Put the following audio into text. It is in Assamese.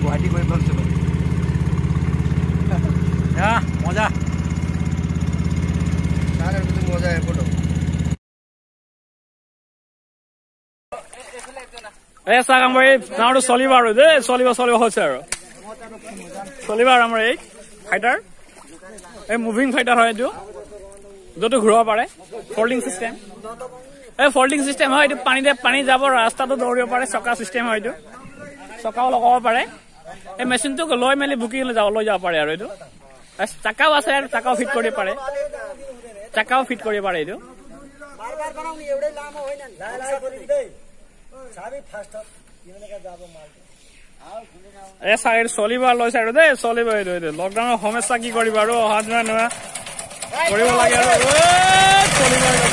গুৱাহাটী গৈ পাইছিলো মজা মজা এপটো এই চাক আমাৰ এই গাঁৱটো চলিব আৰু দেই চলিব হৈছে আৰু চলিব আৰু আমাৰ এই ফাইটাৰ এই মুভিং ফাইটাৰ হয় এইটো য'তো ঘূৰাব পাৰে ফল্ডিং চিষ্টেম এই ফল্ডিং চিষ্টেম হয় এইটো পানী যাব ৰাস্তাটো দৌৰিব পাৰে চকা চিষ্টেম হয় এইটো চকাও লগাব পাৰে এই মেচিনটোক লৈ মেলি বুকি লৈ যাব পাৰে আৰু এইটো চাকাও আছে আৰু চাকাও ফিট কৰিব পাৰে এইটো এই চাইড চলিব লৈছে আৰু দেই চলিব এইটো লকডাউনৰ সমস্যা কি কৰিব আৰু অহা যোৱা নোৱা কৰিব লাগে আৰু চলিব